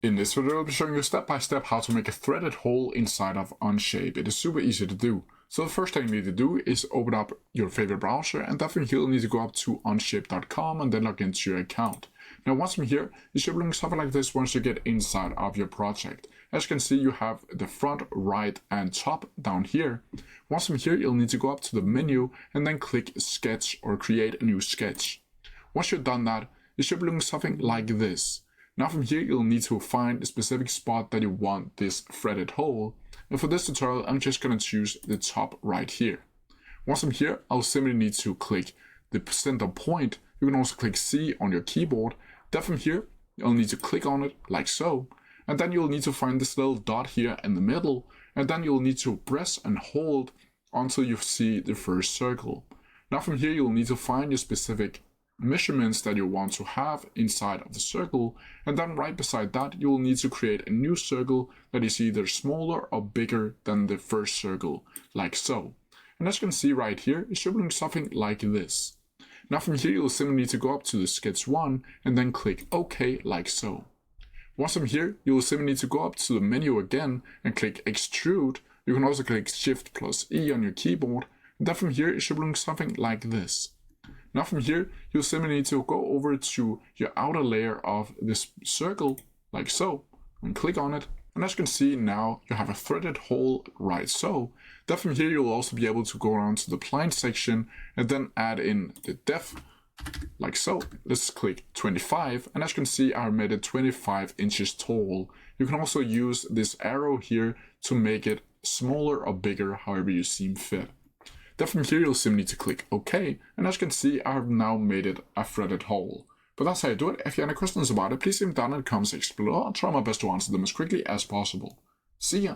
In this video, I'll be showing you step by step how to make a threaded hole inside of OnShape. It is super easy to do. So the first thing you need to do is open up your favorite browser, and definitely you'll need to go up to OnShape.com and then log into your account. Now once from here, you should look something like this once you get inside of your project. As you can see, you have the front, right, and top down here. Once from here, you'll need to go up to the menu and then click Sketch or Create a new sketch. Once you've done that, you should be looking something like this. Now from here, you'll need to find a specific spot that you want this threaded hole. And for this tutorial, I'm just going to choose the top right here. Once I'm here, I'll simply need to click the center point. You can also click C on your keyboard. Then from here, you'll need to click on it like so. And then you'll need to find this little dot here in the middle. And then you'll need to press and hold until you see the first circle. Now from here, you'll need to find your specific measurements that you want to have inside of the circle, and then right beside that you will need to create a new circle that is either smaller or bigger than the first circle, like so. And as you can see right here, it should look something like this. Now from here you'll simply need to go up to the sketch 1 and then click OK like so. Once I'm here, you will simply need to go up to the menu again and click Extrude. You can also click Shift plus E on your keyboard, and then from here it should look something like this. Now from here, you'll simply need to go over to your outer layer of this circle, like so, and click on it. And as you can see now, you have a threaded hole right so. Then from here, you'll also be able to go around to the plane section and then add in the depth, like so. Let's click 25, and as you can see, I made it 25 inches tall. You can also use this arrow here to make it smaller or bigger, however you seem fit. Then from here, you'll simply need to click OK, and as you can see, I have now made it a threaded hole. But that's how you do it. If you have any questions about it, please leave them down in the comment section below. I'll try my best to answer them as quickly as possible. See ya!